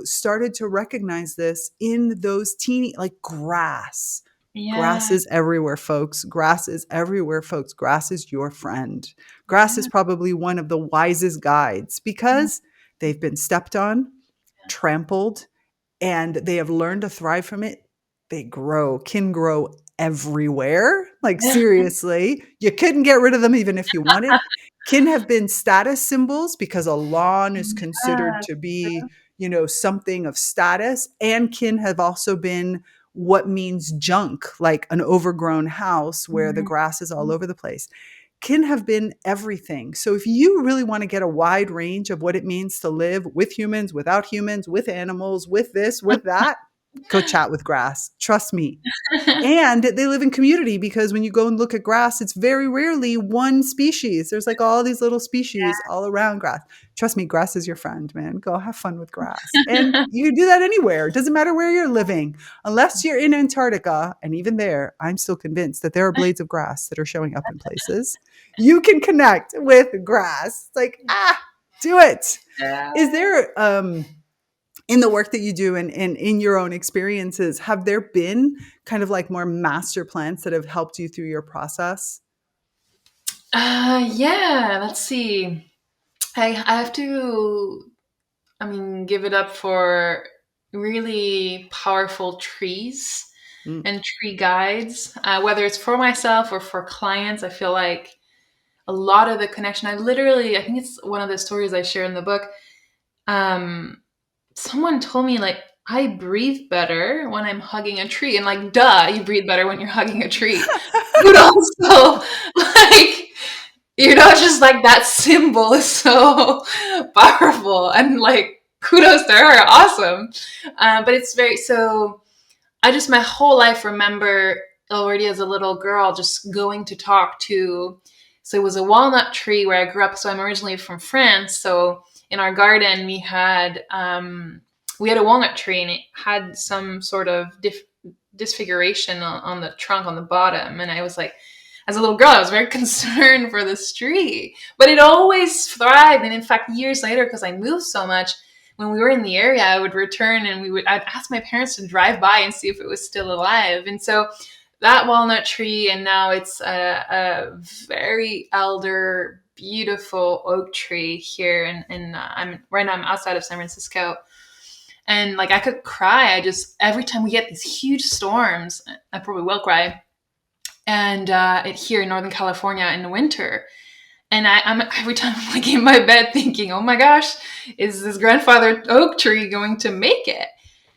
started to recognize this in those teeny, like, grass. Grass Yeah. is everywhere, folks. Grass is everywhere, folks. Grass is your friend. Grass is Yeah. probably one of the wisest guides Mm. because they've been stepped on, trampled, and they have learned to thrive from it. They can grow everywhere. Like, Yeah. seriously, you couldn't get rid of them even if you wanted. Kin have been status symbols because a lawn is considered Yeah. to be, something of status. And kin have also been what means junk, like an overgrown house where the Mhm. grass is all over the place. Kin have been everything. So if you really want to get a wide range of what it means to live with humans, without humans, with animals, with this, with that, Go chat with grass. Trust me. And they live in community because when you go and look at grass, it's very rarely one species. There's like all these little species all around grass. Trust me, grass is your friend, man. Go have fun with grass. And you can do that anywhere. It doesn't matter where you're living, unless you're in Antarctica. And even there, I'm still convinced that there are blades of grass that are showing up in places. You can connect with grass. It's like, do it. Is Yeah. there in the work that you do and in your own experiences, have there been kind of like more master plans that have helped you through your process? Yeah, let's see. I have to, I mean, give it up for really powerful trees Mm, and tree guides, whether it's for myself or for clients. I feel like a lot of the connection, I think it's one of the stories I share in the book. Um, Someone told me, like, I breathe better when I'm hugging a tree. And, like, duh, you breathe better when you're hugging a tree. But also, like, just like that symbol is so powerful, and like kudos to her, awesome. But it's very so. I just my whole life remember already as a little girl just going to talk to. So it was a walnut tree where I grew up. So I'm originally from France. So in our garden we had a walnut tree, and it had some sort of disfiguration on the trunk on the bottom, and I was like, as a little girl, I was very concerned for this tree, but it always thrived. And in fact, years later, because I moved so much, when we were in the area, I would return and I'd ask my parents to drive by and see if it was still alive. And so that walnut tree, and now it's a very elder, beautiful oak tree here. And I'm right now I'm outside of San Francisco. And like I could cry. Every time we get these huge storms, I probably will cry, and it here in Northern California in the winter. And I'm every time I'm like in my bed thinking, oh my gosh, is this grandfather oak tree going to make it?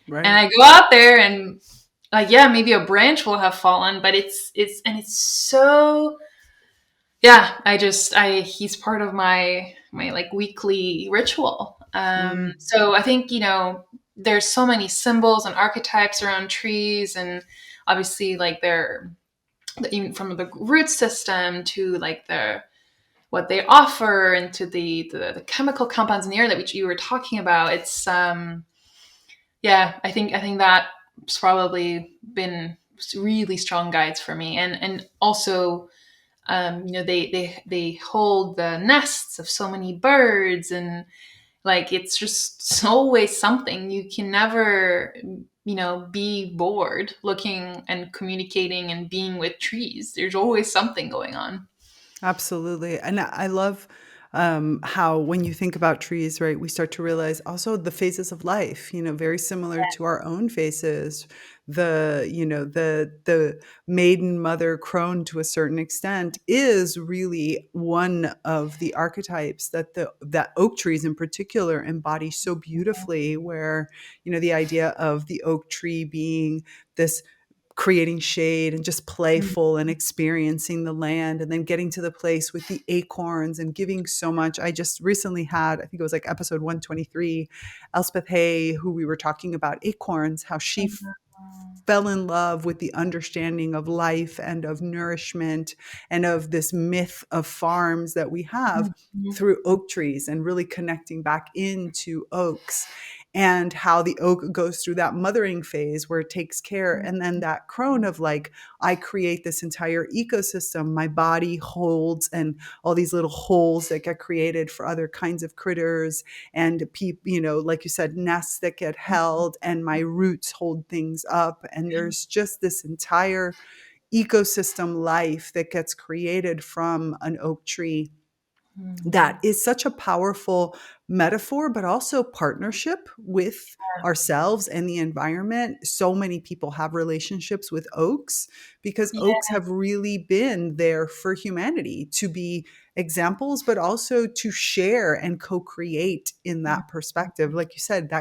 And right. I go out there and like, yeah, maybe a branch will have fallen, but it's so, yeah, he's part of my like weekly ritual. Mm, So I think, there's so many symbols and archetypes around trees, and obviously like they're even from the root system to like what they offer, and to the chemical compounds in the air that which you were talking about. It's yeah, I think that's probably been really strong guides for me, and also they hold the nests of so many birds, and like it's just always something. You can never be bored looking and communicating and being with trees. There's always something going on. absolutely. And I love how when you think about trees, right, we start to realize also the phases of life, very similar to our own phases. The maiden mother crone to a certain extent is really one of the archetypes that oak trees in particular embody so beautifully, where, the idea of the oak tree being this creating shade and just playful and experiencing the land, and then getting to the place with the acorns and giving so much. I just recently had, I think it was like Ep.128, Elspeth Hay, who we were talking about acorns, how she fell in love with the understanding of life and of nourishment and of this myth of farms that we have Mhm. through oak trees, and really connecting back into oaks, and how the oak goes through that mothering phase where it takes care, and then that crone of like, I create this entire ecosystem, my body holds, and all these little holes that get created for other kinds of critters, and like you said, nests that get held, and my roots hold things up, and there's just this entire ecosystem life that gets created from an oak tree. That Mhm. is such a powerful metaphor, but also partnership with ourselves and the environment. So many people have relationships with oaks because oaks Yeah. have really been there for humanity to be examples, but also to share and co-create in that perspective. Like you said, Mhm.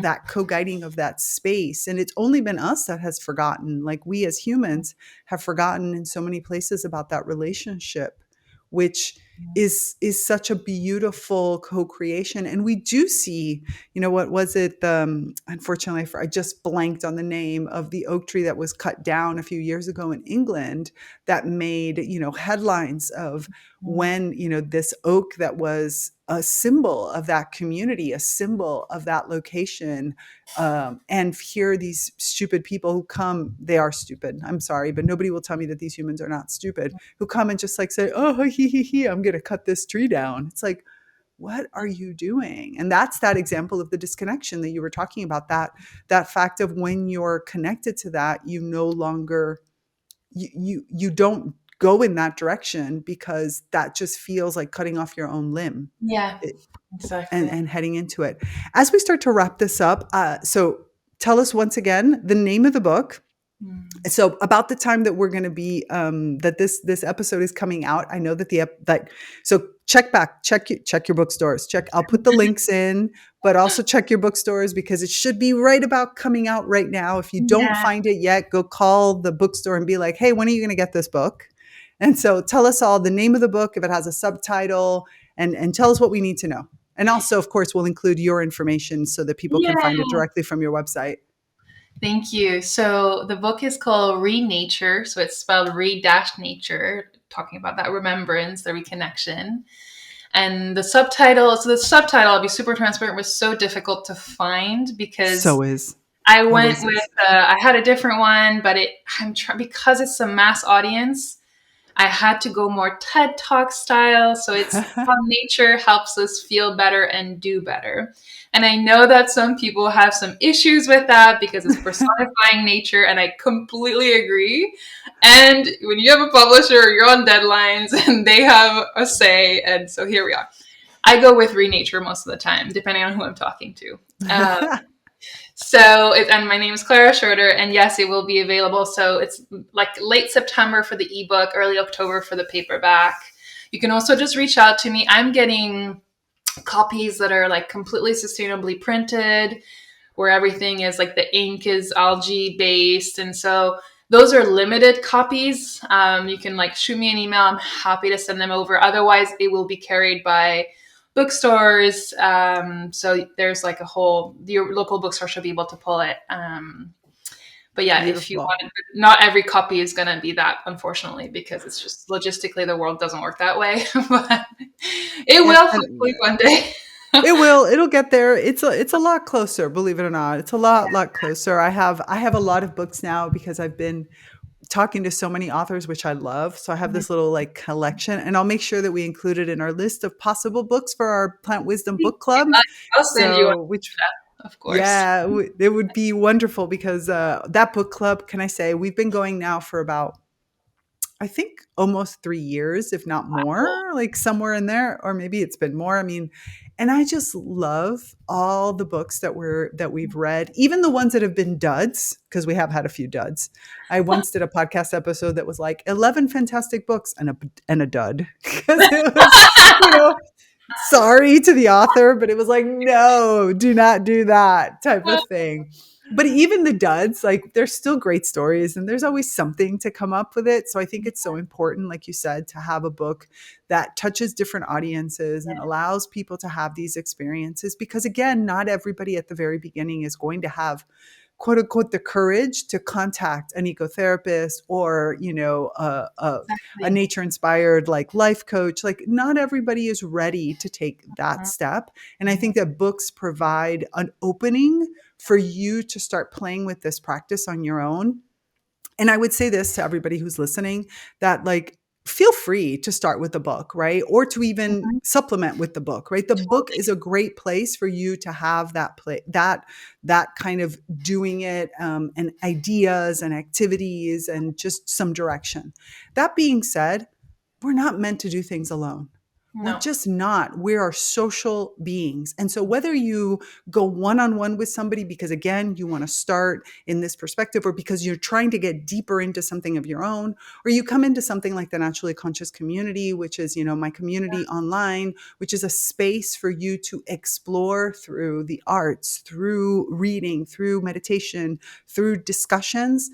that co-guiding of that space. And it's only been us that has forgotten, like we as humans have forgotten in so many places about that relationship, which is such a beautiful co-creation. And we do see, what was it, unfortunately I just blanked on the name of the oak tree that was cut down a few years ago in England, that made headlines of when this oak that was a symbol of that community, a symbol of that location, and here these stupid people who come, they are stupid, I'm sorry, but nobody will tell me that these humans are not stupid, who come and just like say, oh, he, I'm going to cut this tree down. It's like, what are you doing? And that's that example of the disconnection that you were talking about, that fact of when you're connected to that, you no longer, you don't go in that direction, because that just feels like cutting off your own limb. Yeah, It, exactly. and heading into it. As we start to wrap this up, so tell us once again the name of the book. Mm. So about the time that we're going to be, that this episode is coming out, I know that so check your bookstores. I'll put the links in, but also check your bookstores, because it should be right about coming out right now. If you don't Yeah, find it yet, go call the bookstore and be like, hey, when are you going to get this book? And so tell us all the name of the book, if it has a subtitle, and tell us what we need to know. And also, of course, we'll include your information so that people can yeah. find it directly from your website. Thank you. So the book is called Re-Nature. So it's spelled re-nature, talking about that remembrance, the reconnection. And the subtitle, I'll be super transparent, was so difficult to find because So is, I went always with, is. I had a different one, but because it's a mass audience, I had to go more TED Talk style. So it's how nature helps us feel better and do better. And I know that some people have some issues with that because it's personifying nature, and I completely agree. And when you have a publisher, you're on deadlines and they have a say. And so here we are. I go with Renature most of the time, depending on who I'm talking to. Um, and my name is Clara Schroeder, and yes, it will be available. So it's like late September for the ebook, early October for the paperback. You can also just reach out to me. I'm getting copies that are like completely sustainably printed, where everything is like the ink is algae based. And so those are limited copies. You can like shoot me an email. I'm happy to send them over. Otherwise, it will be carried by bookstores. So there's like your local bookstore should be able to pull it. But yeah, if you Beautiful. want, not every copy is going to be that, unfortunately, because it's just logistically the world doesn't work that way. But it And will and hopefully one day. it will. It'll get there. It's a lot closer, believe it or not. It's a lot closer. I have a lot of books now because I've been talking to so many authors, which I love. So I have this little like collection, and I'll make sure that we include it in our list of possible books for our Plant Wisdom book club. I'll send you one, So, which, of course. yeah, it would be wonderful, because that book club, can I say, we've been going now for about, I think, almost 3 years, if not more, like somewhere in there, or maybe it's been more. I mean, and I just love all the books that we've read, even the ones that have been duds, because we have had a few duds. I once did a podcast episode that was like 11 fantastic books and a dud, because it was, you know, sorry to the author, but it was like, no, do not do that type of thing. But even the duds, like, they're still great stories, and there's always something to come up with it. So I think it's so important, like you said, to have a book that touches different audiences and allows people to have these experiences, because again, not everybody at the very beginning is going to have, quote unquote, the courage to contact an ecotherapist, or a Exactly. nature inspired like life coach. Like, not everybody is ready to take that step, and I think that books provide an opening for you to start playing with this practice on your own. And I would say this to everybody who's listening, that, like, feel free to start with the book, right? Or to even Mhm. supplement with the book, right? The book is a great place for you to have that kind of doing it, and ideas and activities and just some direction. That being said, we're not meant to do things alone. We're No. just not. We are social beings. And so whether you go one-on-one with somebody because, again, you want to start in this perspective, or because you're trying to get deeper into something of your own, or you come into something like the Naturally Conscious community, which is, my community online, which is a space for you to explore through the arts, through reading, through meditation, through discussions,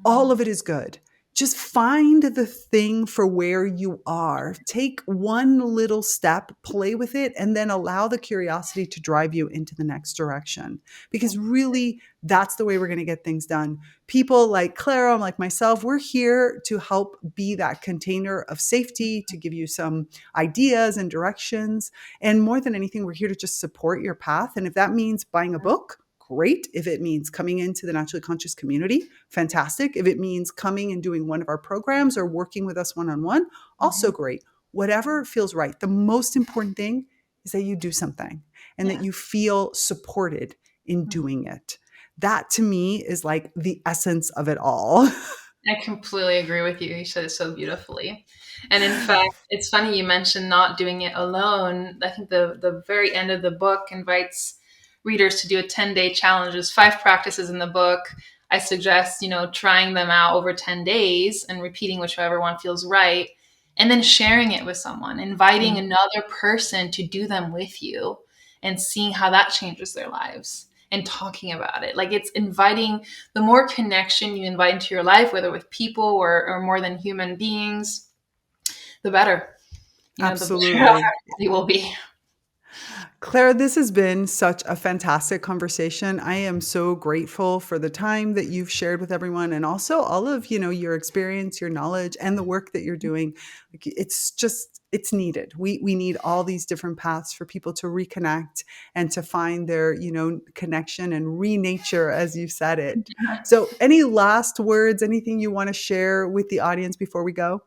all Mhm. of it is good. just find the thing for where you are. Take one little step, play with it, and then allow the curiosity to drive you into the next direction. Because really, that's the way we're going to get things done. People like Clara, like myself, we're here to help be that container of safety, to give you some ideas and directions. And more than anything, we're here to just support your path. And if that means buying a book, great. If it means coming into the Naturally Conscious community, fantastic. If it means coming and doing one of our programs or working with us one-on-one, also great. Whatever feels right. The most important thing is that you do something and that Yeah. you feel supported in doing it. That to me is like the essence of it all. I completely agree with you. You said it so beautifully. And in fact, it's funny you mentioned not doing it alone. I think the very end of the book invites readers to do a 10-day challenge. There's 5 practices in the book. I suggest, trying them out over 10 days and repeating whichever one feels right, and then sharing it with someone, inviting another person to do them with you and seeing how that changes their lives and talking about it. Like, it's inviting, the more connection you invite into your life, whether with people or more than human beings, the better. The better our Absolutely. activity will be. Clara, this has been such a fantastic conversation. I am so grateful for the time that you've shared with everyone and also all of, your experience, your knowledge, and the work that you're doing. Like, it's needed. We need all these different paths for people to reconnect and to find their, connection and re-nature, as you said it. So any last words, anything you want to share with the audience before we go?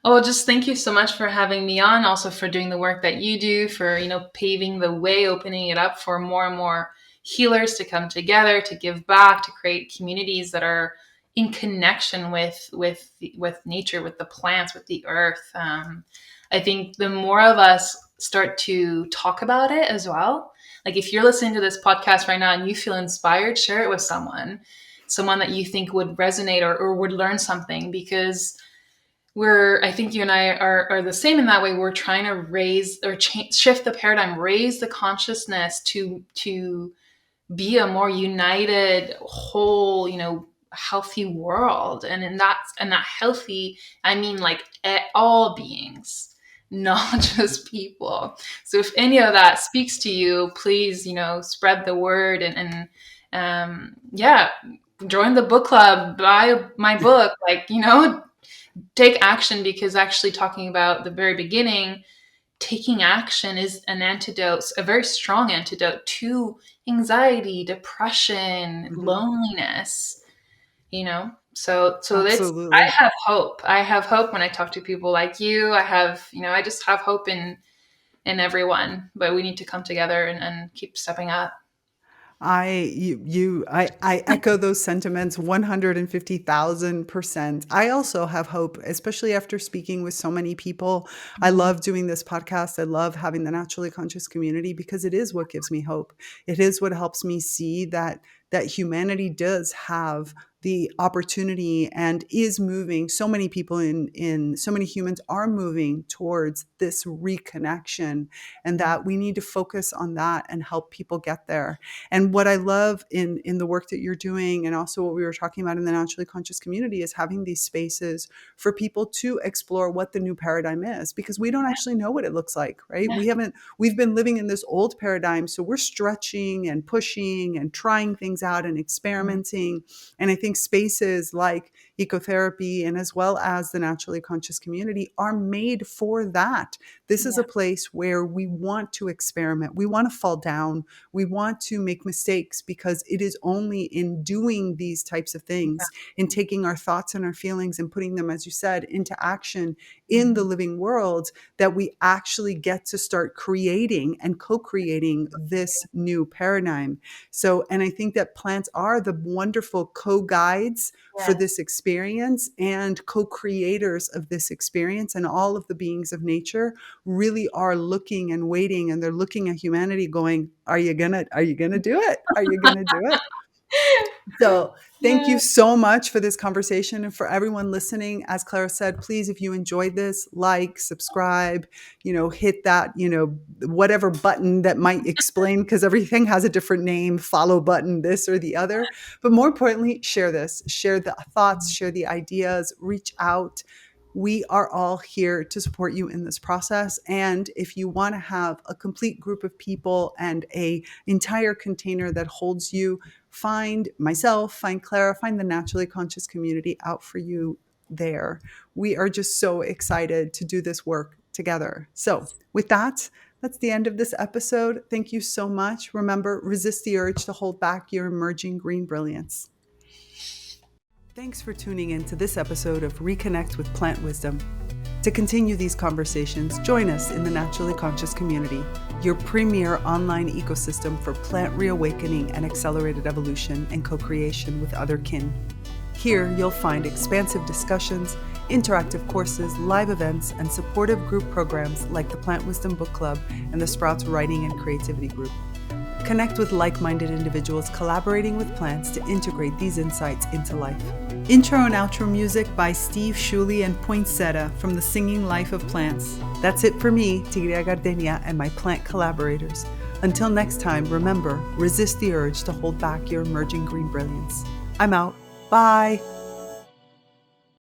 Oh, just thank you so much for having me on, also for doing the work that you do, for, paving the way, opening it up for more and more healers to come together, to give back, to create communities that are in connection with nature, with the plants, with the earth. I think the more of us start to talk about it as well, like if you're listening to this podcast right now and you feel inspired, share it with someone that you think would resonate or would learn something, because I think you and I are the same in that way. We're trying to raise or shift the paradigm, raise the consciousness to be a more united, whole, healthy world. And in that healthy, I mean like all beings, not just people. So if any of that speaks to you, please, spread the word yeah, join the book club, buy my book, take action, because actually talking about the very beginning, taking action is an antidote, a very strong antidote to anxiety, depression, Mhm. loneliness. So it's, I Absolutely. have hope. I have hope when I talk to people like you. I just have hope in everyone, but we need to come together and keep stepping up. I echo those sentiments 150,000%. I also have hope, especially after speaking with so many people. I Mhm. love doing this podcast. I love having the Naturally Conscious community because it is what gives me hope. It is what helps me see that humanity does have the opportunity and is moving. So many people in so many humans are moving towards this reconnection, and that we need to focus on that and help people get there. And what I love in the work that you're doing, and also what we were talking about in the Naturally Conscious community, is having these spaces for people to explore what the new paradigm is, because we don't actually know what it looks like, right? We've been living in this old paradigm, so we're stretching and pushing and trying things out and experimenting. And I think spaces like ecotherapy and as well as the Naturally Conscious community are made for that. This is Yeah. a place where we want to experiment. We want to fall down. We want to make mistakes, because it is only in doing these types of things, in taking our thoughts and our feelings and putting them, as you said, into action in the Mhm. living world, that we actually get to start creating and co-creating this new paradigm. So, and I think that plants are the wonderful co-guides for Yes. this experience and co-creators of this experience. And all of the beings of nature really are looking and waiting, and they're looking at humanity going, are you gonna do it? Are you gonna do it? So thank you so much for this conversation. And for everyone listening, as Clara said, please, if you enjoyed this, like, subscribe, hit that, whatever button that might explain, because everything has a different name, follow button, this or the other. But more importantly, share this, share the thoughts, share the ideas, reach out. We are all here to support you in this process. And if you want to have a complete group of people and a entire container that holds you, find myself, find Clara, find the Naturally Conscious community out for you there. We are just so excited to do this work together. So with that, that's the end of this episode. Thank you so much. Remember, resist the urge to hold back your emerging green brilliance. Thanks for tuning in to this episode of Reconnect with Plant Wisdom. To continue these conversations, join us in the Naturally Conscious community, your premier online ecosystem for plant reawakening and accelerated evolution and co-creation with other kin. Here, you'll find expansive discussions, interactive courses, live events, and supportive group programs like the Plant Wisdom Book Club and the Sprouts Writing and Creativity Group. Connect with like-minded individuals collaborating with plants to integrate these insights into life. Intro and outro music by Steve Shuley and Poinsettia from The Singing Life of Plants. That's it for me, Tigria Gardenia, and my plant collaborators. Until next time, remember, resist the urge to hold back your emerging green brilliance. I'm out. Bye.